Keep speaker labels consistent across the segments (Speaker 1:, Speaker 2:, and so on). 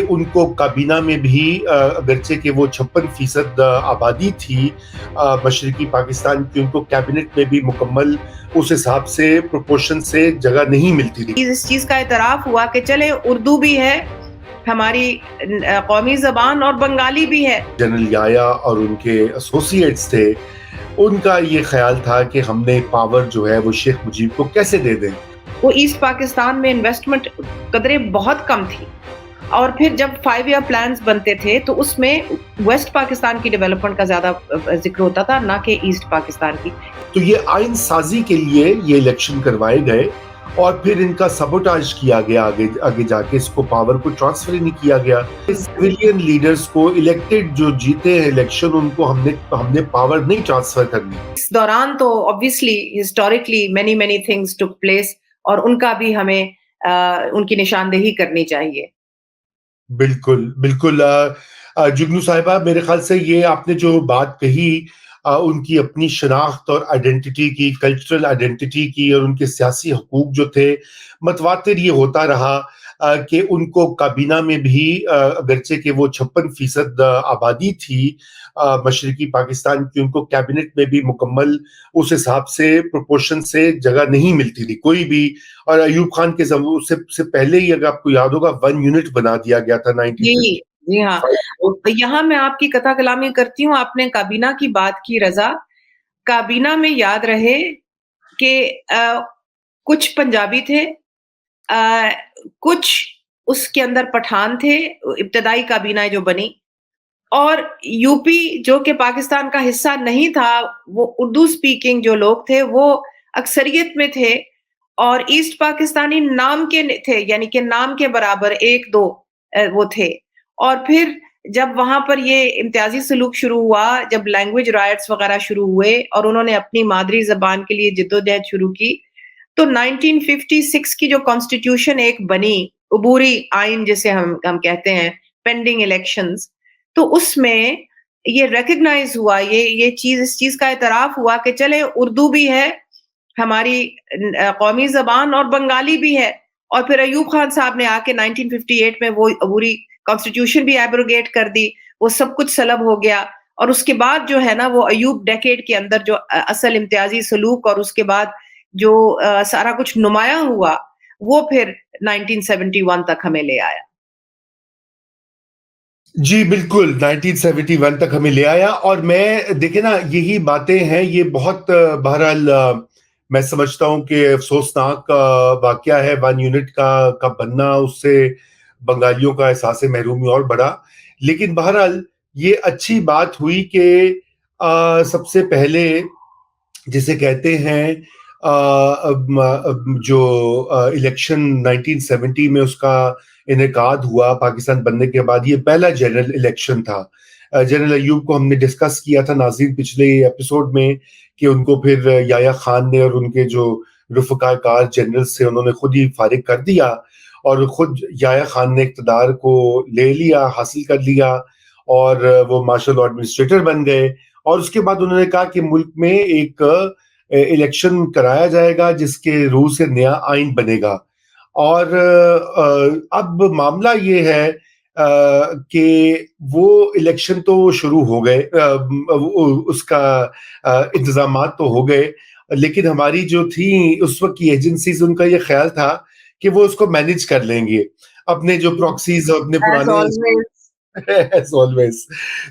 Speaker 1: ان کو کابینہ میں بھی اگرچہ کہ وہ 56% آبادی تھی مشرقی پاکستان کی، ان کو کیبنٹ میں بھی مکمل اس حساب سے پروپورشن سے جگہ نہیں ملتی تھی.
Speaker 2: اس چیز کا اعتراف ہوا کہ چلے اردو بھی ہے ہماری قومی زبان اور بنگالی بھی ہے.
Speaker 1: جنرل یایا اور ان کے ایسوسیٹس تھے، ان کا یہ خیال تھا کہ ہم نے پاور جو ہے وہ شیخ مجیب کو کیسے دے دیں.
Speaker 2: وہ ایسٹ پاکستان میں انویسٹمنٹ قدرے بہت کم تھی، اور پھر جب 5 ایئر پلانز بنتے تھے تو اس میں ویسٹ پاکستان کی ڈیولپمنٹ کا زیادہ ذکر ہوتا تھا، نہ کہ ایسٹ پاکستان کی.
Speaker 1: تو یہ آئین سازی کے لیے یہ الیکشن کروائے گئے اور پھر ان کا سبوٹاج کیا گیا، آگے جا کے اس کو پاور کو ٹرانسفر ہی نہیں کیا گیا. سویلین لیڈرز کو الیکٹڈ جو جیتے ہیں الیکشن، ان کو ہم نے پاور نہیں ٹرانسفر کرنی.
Speaker 2: اس دوران تو obviously historically many things took place، اور ان کا بھی ہمیں ان کی نشاندہی کرنی چاہیے.
Speaker 1: بالکل بالکل. جگنو صاحبہ، میرے خیال سے یہ آپ نے جو بات کہی ان کی اپنی شناخت اور آئیڈینٹی کی، کلچرل آئیڈینٹی کی، اور ان کے سیاسی حقوق جو تھے، متواتر یہ ہوتا رہا کہ ان کو کابینہ میں بھی اگرچہ کہ وہ 56% آبادی تھی مشرقی پاکستان کی، ان کو کیبنٹ میں بھی مکمل اس حساب سے پروپورشن سے جگہ نہیں ملتی تھی کوئی بھی. اور ایوب خان کے سے پہلے ہی، اگر آپ کو یاد ہوگا، 1 یونٹ بنا دیا گیا تھا 1950.
Speaker 2: جی ہاں. یہاں میں آپ کی قطع کلامی کرتی ہوں. آپ نے کابینہ کی بات کی رضا. کابینہ میں یاد رہے کہ کچھ پنجابی تھے، کچھ اس کے اندر پٹھان تھے، ابتدائی کابینہ جو بنی، اور یو پی جو کہ پاکستان کا حصہ نہیں تھا، وہ اردو سپیکنگ جو لوگ تھے وہ اکثریت میں تھے، اور ایسٹ پاکستانی نام کے تھے، یعنی کہ نام کے برابر 1-2 وہ تھے. اور پھر جب وہاں پر یہ امتیازی سلوک شروع ہوا، جب لینگویج رائٹس وغیرہ شروع ہوئے اور انہوں نے اپنی مادری زبان کے لیے جدوجہد شروع کی، تو 1956 کی جو کانسٹیٹیوشن ایک بنی، عبوری آئین جسے ہم کہتے ہیں، پینڈنگ الیکشنز، تو اس میں یہ ریکگنائز ہوا، یہ چیز، اس چیز کا اعتراف ہوا کہ چلے اردو بھی ہے ہماری قومی زبان اور بنگالی بھی ہے. اور پھر ایوب خان صاحب نے آ کے 1958 میں وہ عبوری کانسٹیٹیوشن بھی ایبروگیٹ کر دی، وہ سب کچھ سلب ہو گیا. اور اس کے بعد جو ہے نا، وہ ایوب ڈیکیڈ کے اندر جو اصل امتیازی سلوک اور اس کے بعد جو سارا کچھ نمایاں ہوا، وہ پھر 1971 تک ہمیں لے آیا.
Speaker 1: جی بالکل، 1971 تک ہمیں لے آیا. اور میں دیکھیں نا، یہی باتیں ہیں، یہ بہت بہرحال میں سمجھتا ہوں کہ افسوسناک واقعہ ہے 1 یونٹ کا بننا. اس سے بنگالیوں کا احساس محرومی اور بڑھا. لیکن بہرحال یہ اچھی بات ہوئی کہ سب سے پہلے جسے کہتے ہیں جو الیکشن 1970 میں اس کا انعقاد ہوا پاکستان بننے کے بعد، یہ پہلا جنرل الیکشن تھا. جنرل ایوب کو ہم نے ڈسکس کیا تھا ناظرین پچھلے ایپیسوڈ میں، کہ ان کو پھر یایا خان نے اور ان کے جو رفقا کار جنرلز تھے، انہوں نے خود ہی فارغ کر دیا، اور خود یایا خان نے اقتدار کو لے لیا، حاصل کر لیا، اور وہ مارشل لاء ایڈمنسٹریٹر بن گئے. اور اس کے بعد انہوں نے کہا کہ ملک میں ایک الیکشن کرایا جائے گا جس کے روح سے نیا آئین بنے گا. اور اب معاملہ یہ ہے کہ وہ الیکشن تو شروع ہو گئے، اس کا انتظامات تو ہو گئے، لیکن ہماری جو تھی اس وقت کی ایجنسیز، ان کا یہ خیال تھا کہ وہ اس کو مینج کر لیں گے، اپنے جو پراکسیز اور اپنے پرانے as always.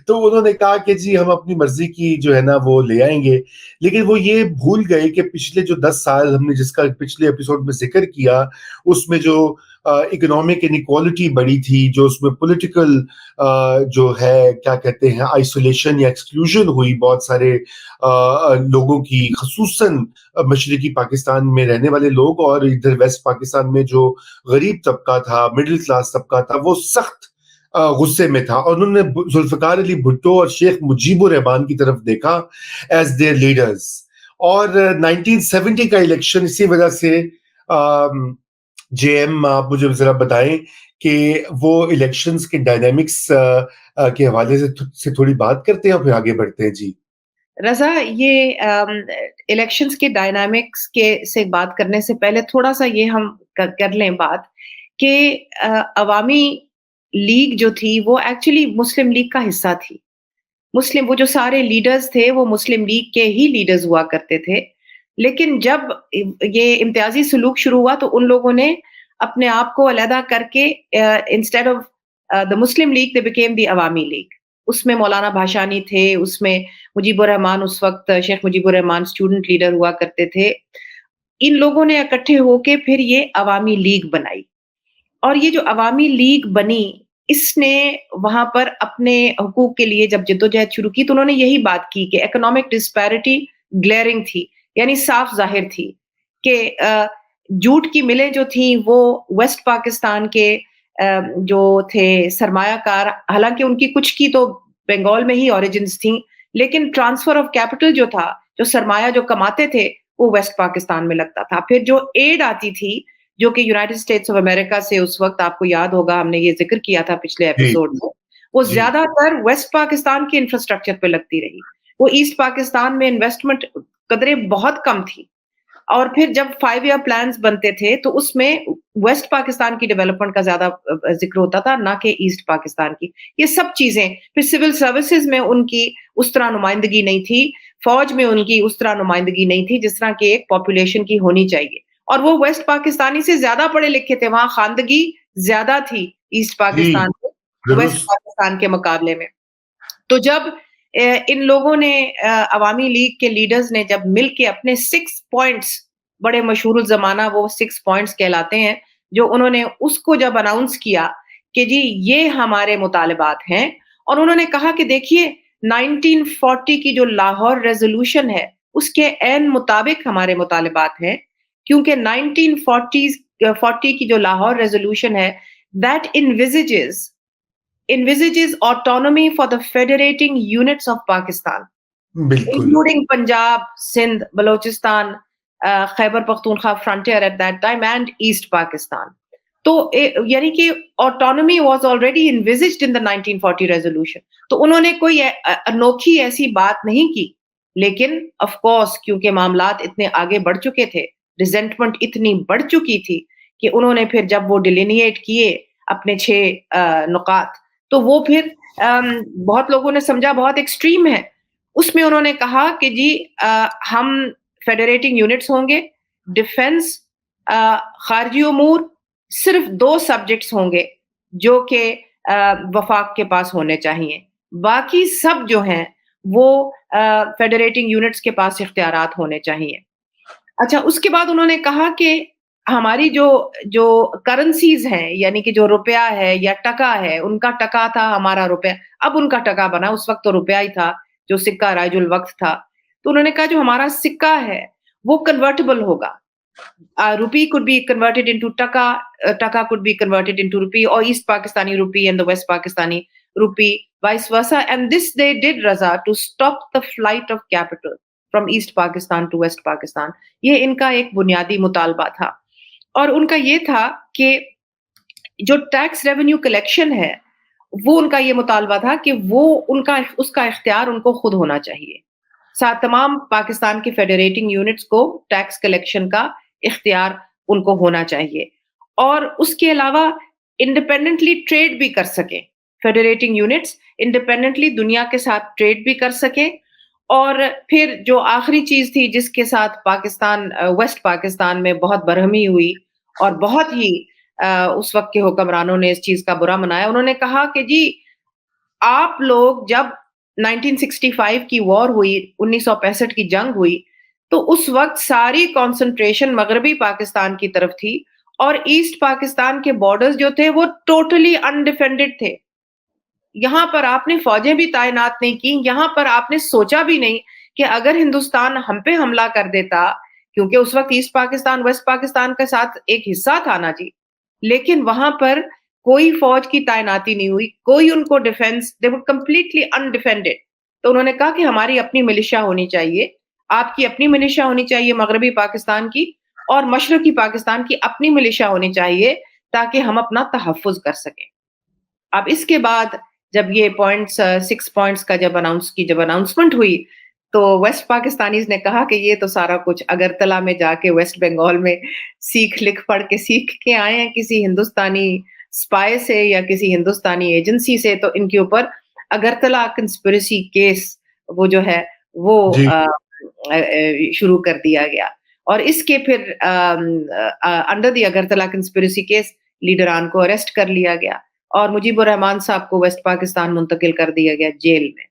Speaker 1: تو انہوں نے کہا کہ جی ہم اپنی مرضی کی جو ہے نا وہ لے آئیں گے. لیکن وہ یہ بھول گئے کہ پچھلے جو 10 سال ہم نے جس کا پچھلے ایپیسوڈ میں ذکر کیا، اس میں جو اکنامک انیکوالٹی بڑی تھی، جو اس میں پولیٹیکل جو ہے کیا کہتے ہیں آئسولیشن یا ایکسکلوژن ہوئی بہت سارے لوگوں کی، خصوصاً مشرقی پاکستان میں رہنے والے لوگ، اور ادھر ویسٹ پاکستان میں جو غریب طبقہ تھا، مڈل کلاس طبقہ تھا، وہ سخت غصے میں تھا. اور انہوں نے ذوالفقار علی بھٹو اور شیخ مجیب الرحمان کی طرف دیکھا ایز دیئر لیڈرز. اور 1970 کا الیکشن اسی وجہ سے جے ایم آپ مجھے ذرا بتائیں کہ وہ الیکشنز کے ڈائنامکس کے حوالے سے تھوڑی بات کرتے ہیں اور پھر آگے بڑھتے ہیں. جی
Speaker 2: رضا، یہ الیکشنز کے ڈائنامکس سے بات کرنے سے پہلے تھوڑا سا یہ ہم کر لیں بات کہ عوامی लीग जो थी वो एक्चुअली मुस्लिम लीग का हिस्सा थी। मुस्लिम वो जो सारे लीडर्स थे वो मुस्लिम लीग के ही लीडर्स हुआ करते थे। लेकिन जब ये इम्तियाजी सलूक शुरू हुआ तो उन लोगों ने अपने आप को अलहदा करके instead of the Muslim league they became the Awami league. उसमें मौलाना भाषानी थे, उसमें मुजीबुर रहमान उस वक़्त शेख मुजीबुर रहमान स्टूडेंट लीडर हुआ करते थे। इन लोगों ने इकट्ठे होके फिर ये अवामी लीग बनाई। और ये जो अवामी लीग बनी, इसने वहाँ पर अपने हकूक के लिए जब जद्दोजहद शुरू की तो उन्होंने यही बात की कि इकोनॉमिक डिस्पैरिटी ग्लेयरिंग थी, यानी साफ ज़ाहिर थी कि जूट की मिलें जो थी वो वेस्ट पाकिस्तान के जो थे सरमायाकार, हालाँकि उनकी कुछ की तो बंगाल में ही ओरिजिन्स थी, लेकिन ट्रांसफर ऑफ कैपिटल जो था, जो सरमाया जो कमाते थे, वो वेस्ट पाकिस्तान में लगता था। फिर जो एड आती थी, जो कि यूनाइटेड स्टेट्स ऑफ अमेरिका से उस वक़्त आपको याद होगा हमने ये ज़िक्र किया था पिछले
Speaker 1: जी,
Speaker 2: एपिसोड में, वो
Speaker 1: जी।
Speaker 2: ज़्यादातर वेस्ट पाकिस्तान के इंफ्रास्ट्रक्चर पे लगती रही। वो ईस्ट पाकिस्तान में इन्वेस्टमेंट कदरें बहुत कम थी। और फिर जब 5 ईयर प्लान्स बनते थे तो उसमें वेस्ट पाकिस्तान की डेवलपमेंट का ज़्यादा ज़िक्र होता था, ना कि ईस्ट पाकिस्तान की। ये सब चीज़ें, फिर सिविल सर्विसेज़ में उनकी उस तरह नुमाइंदगी नहीं थी, फ़ौज में उनकी उस तरह नुमाइंदगी नहीं थी, जिस तरह की एक पॉपुलेशन की होनी चाहिए। और वो वेस्ट पाकिस्तानी से ज़्यादा पढ़े लिखे थे, वहाँ ख़वानदगी ज़्यादा थी ईस्ट
Speaker 1: जी,
Speaker 2: पाकिस्तान में, वेस्ट
Speaker 1: दुरुस्त।
Speaker 2: पाकिस्तान के मुकाबले में। तो जब इन लोगों ने अवामी लीग के लीडर्स ने जब मिल के अपने 6 पॉइंट्स, बड़े मशहूर ज़माना वो 6 पॉइंट्स कहलाते हैं, जो उन्होंने उसको जब अनाउंस किया कि जी ये हमारे मुतालबात हैं, और उन्होंने कहा कि देखिए 1940 की जो लाहौर रेज़ोल्यूशन है, उसके ऐन मुताबिक हमारे मुतालबात हैं, क्योंकि 40 की जो लाहौर रेज़ोल्यूशन है, that envisages autonomy for the federating units of Pakistan,
Speaker 1: बिल्कुल।
Speaker 2: including Punjab, Sindh, Balochistan, Khyber Pakhtunkhwa frontier at that time, and East Pakistan. तो यानी कि autonomy was already envisaged in the 1940 resolution. तो उन्होंने कोई अनोखी ऐसी बात नहीं की, लेकिन ऑफ कोर्स क्योंकि मामलात इतने आगे बढ़ चुके थे, रिजेंटमेंट इतनी बढ़ चुकी थी कि उन्होंने फिर जब वो डिलिनिएट किए अपने 6 नुकात, तो वो फिर बहुत लोगों ने समझा बहुत एक्सट्रीम है। उसमें उन्होंने कहा कि जी हम फेडरेटिंग यूनिट्स होंगे, डिफेंस, खारजी उमूर, सिर्फ 2 सब्जेक्ट्स होंगे जो कि वफाक के पास होने चाहिए। बाकी सब जो हैं वो फेडरेटिंग यूनिट्स के पास इख्तियारात होने चाहिए। अच्छा, उसके बाद उन्होंने कहा कि हमारी जो जो करेंसीज़ हैं, यानी कि जो रुपया है या टका है, उनका टका था, हमारा रुपया, अब उनका टका बना, उस वक़्त तो रुपया ही था, जो सिक्का राइजुल वक़्त था। तो उन्होंने कहा जो हमारा सिक्का है, वो कन्वर्टिबल होगा। Rupee could be converted into taka, taka could be converted into rupee, or East Pakistani rupee and the West Pakistani rupee, vice versa. And this they did, Raza, to stop the flight of capital from East Pakistan to West Pakistan. ये इनका एक बुनियादी मुतालबा था, और उनका ये था कि जो टैक्स रेवेन्यू कलेक्शन है, वो उनका ये मुतालबा था कि वो उनका उसका इख्तियार उनको खुद होना चाहिए। तमाम पाकिस्तान के फेडरेटिंग यूनिट्स को टैक्स कलेक्शन का इख्तियार उनको होना चाहिए, और उसके अलावा इंडिपेंडेंटली ट्रेड भी कर सकें। फेडरेटिंग यूनिट्स इंडिपेंडेंटली दुनिया के साथ ट्रेड भी कर सकें। और फिर जो आखिरी चीज थी जिसके साथ पाकिस्तान वेस्ट पाकिस्तान में बहुत बरहमी हुई, और बहुत ही उस वक्त के हुक्मरानों ने इस चीज का बुरा मनाया। उन्होंने कहा कि जी आप लोग जब 1965 की वॉर हुई, 1965 की जंग हुई, तो उस वक़्त सारी कंसंट्रेशन मगरबी पाकिस्तान की तरफ थी, और ईस्ट पाकिस्तान के बॉर्डर्स जो थे वो टोटली अनडिफेंडेड थे। यहाँ पर आपने फौजें भी तैनात नहीं की, यहाँ पर आपने सोचा भी नहीं कि अगर हिंदुस्तान हम पे हमला कर देता, क्योंकि उस वक़्त ईस्ट पाकिस्तान, वेस्ट पाकिस्तान के साथ एक हिस्सा था ना जी। लेकिन वहाँ पर कोई फौज की तैनाती नहीं हुई, कोई उनको डिफेंस, दे वर कंप्लीटली अनडिफेंडेड। तो उन्होंने कहा कि हमारी अपनी मिलिशिया होनी चाहिए, आपकी अपनी मिलिशिया होनी चाहिए मगरबी पाकिस्तान की, और मशरकी पाकिस्तान की अपनी मिलिशिया होनी चाहिए, ताकि हम अपना तहफ़्फ़ुज़ कर सकें। अब इसके बाद जब ये पॉइंट्स 6 पॉइंट्स का जब अनाउंसमेंट हुई, तो वेस्ट पाकिस्तानीज़ ने कहा कि ये तो सारा कुछ अगरतला में जाके वेस्ट बंगाल में सीख लिख पढ़ के सीख के आए हैं किसी हिंदुस्तानी स्पाई से या किसी हिंदुस्तानी एजेंसी से, तो इनके ऊपर अगरतला कंस्पिरेसी केस वो जो है वो
Speaker 1: जी,
Speaker 2: शुरू कर दिया गया। और इसके फिर under the Agartala conspiracy case लीडरान को अरेस्ट कर लिया गया और मुजीबुर रहमान साहब को वेस्ट पाकिस्तान मुंतकिल कर दिया गया जेल में।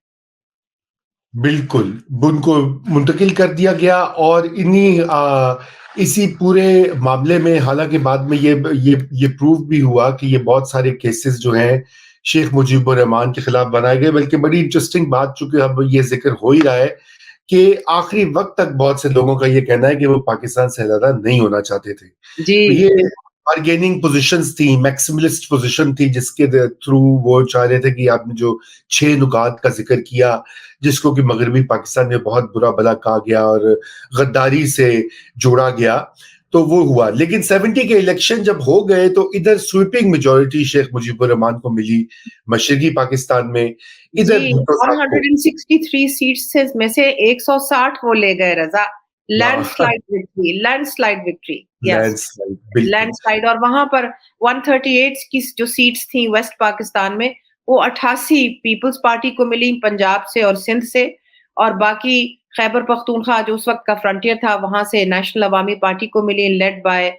Speaker 1: बिल्कुल, उनको मुंतकिल कर दिया गया और इसी पूरे मामले में हालांकि बाद में ये प्रूव भी हुआ कि ये बहुत सारे केसेस जो हैं शेख मुजीबुर रहमान के खिलाफ बनाए गए। बल्कि बड़ी इंटरेस्टिंग बात, चूंकि अब ये जिक्र हो ही रहा है, कि आखिरी वक्त तक बहुत से लोगों का ये कहना है कि वो पाकिस्तान से अलग नहीं होना चाहते थे।
Speaker 2: जी,
Speaker 1: तो ये बार्गेनिंग पोजीशंस थी, मैक्सिमलिस्ट पोजीशन थी, जिसके थ्रू वो चाह रहे थे कि आपने जो 6 नुकात का जिक्र किया, जिसको कि मगरबी पाकिस्तान में बहुत बुरा भला कहा गया और गद्दारी से जोड़ा गया, तो वो हुआ। लेकिन 70 के इलेक्शन जब हो गए तो इधर स्वीपिंग मेजॉरिटी शेख मुजीबुर रहमान को मिली मशरकी पाकिस्तान में, इधर
Speaker 2: जी,
Speaker 1: भुट्टो साहब को।
Speaker 2: 163 सीट्स से में से 160 वो ले गए रज़ा। लैंडस्लाइड विक्ट्री, यस,
Speaker 1: लैंडस्लाइड, बिल्कुल।
Speaker 2: लैंडस्लाइड। और वहां पर 138 की जो सीट्स थी वेस्ट पाकिस्तान में, वो 88 पीपल्स पार्टी को मिली पंजाब से और सिंध से, और बाकी खैबर पख्तूनख्वा जो उस वक्त का फ्रंटियर था वहां से नेशनल अवामी पार्टी को मिली, लेड बाय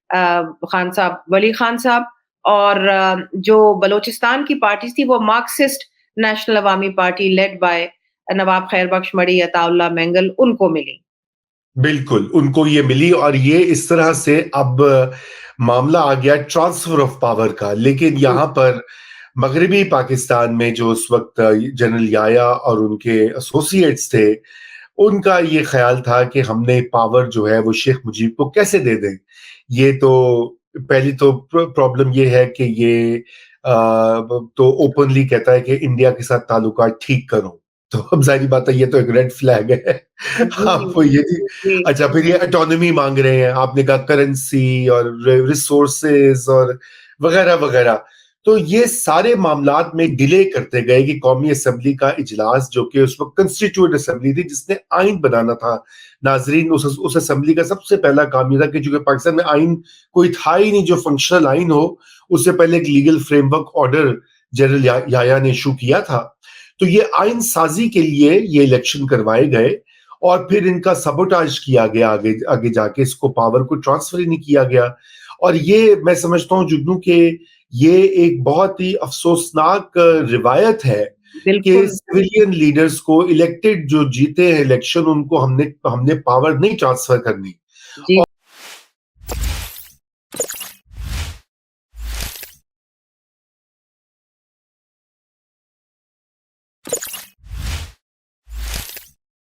Speaker 2: खान साहब, वली खान साहब। और जो बलोचिस्तान की पार्टी थी वो Marxist National Awami Party led by Nawab Khair Bakhsh मड़ी, अताउल्लाह मेंगल, उनको मिली।
Speaker 1: बिल्कुल, उनको ये मिली और ये इस तरह से अब मामला आ गया ट्रांसफर ऑफ पावर का। लेकिन यहाँ पर मगरबी पाकिस्तान में जो उस वक्त जनरल याया और उनके एसोसिएट्स थे, उनका ये ख्याल था कि हमने पावर जो है वो शेख मुजीब को कैसे दे दें। ये तो पहली तो प्रॉब्लम ये है कि ये तो ओपनली कहता है कि इंडिया के साथ ताल्लुकात ठीक करो। तो अब जाहिर बात है, ये तो एक रेड फ्लैग है।
Speaker 2: जी,
Speaker 1: आप ये
Speaker 2: जी,
Speaker 1: अच्छा, फिर ये ऑटोनॉमी मांग रहे हैं, आपने कहा करेंसी और रिसोर्सेज और वगैरह वगैरह। तो ये सारे मामलात में डिले करते गए कि कौमी असेंबली का इजलास, जो कि उस वक्त कंस्टिट्यूएंट असेंबली थी जिसने आइन बनाना था, नाजरीन, उस असेंबली का सबसे पहला काम ये था कि चूंकि पाकिस्तान में आइन कोई था ही नहीं जो फंक्शनल आइन हो, उससे पहले एक लीगल फ्रेमवर्क ऑर्डर जनरल याया ने इशू किया था। तो ये आइन साजी के लिए ये इलेक्शन करवाए गए और फिर इनका सबोटाज किया गया, आगे आगे जाके इसको पावर को ट्रांसफर ही नहीं किया गया। और ये मैं समझता हूँ जुगनू के ये एक बहुत ही अफसोसनाक रिवायत है कि
Speaker 2: बिल्कुल।
Speaker 1: सिविलियन लीडर्स को, इलेक्टेड जो जीते हैं इलेक्शन, उनको हमने पावर नहीं ट्रांसफर करनी।
Speaker 2: जी।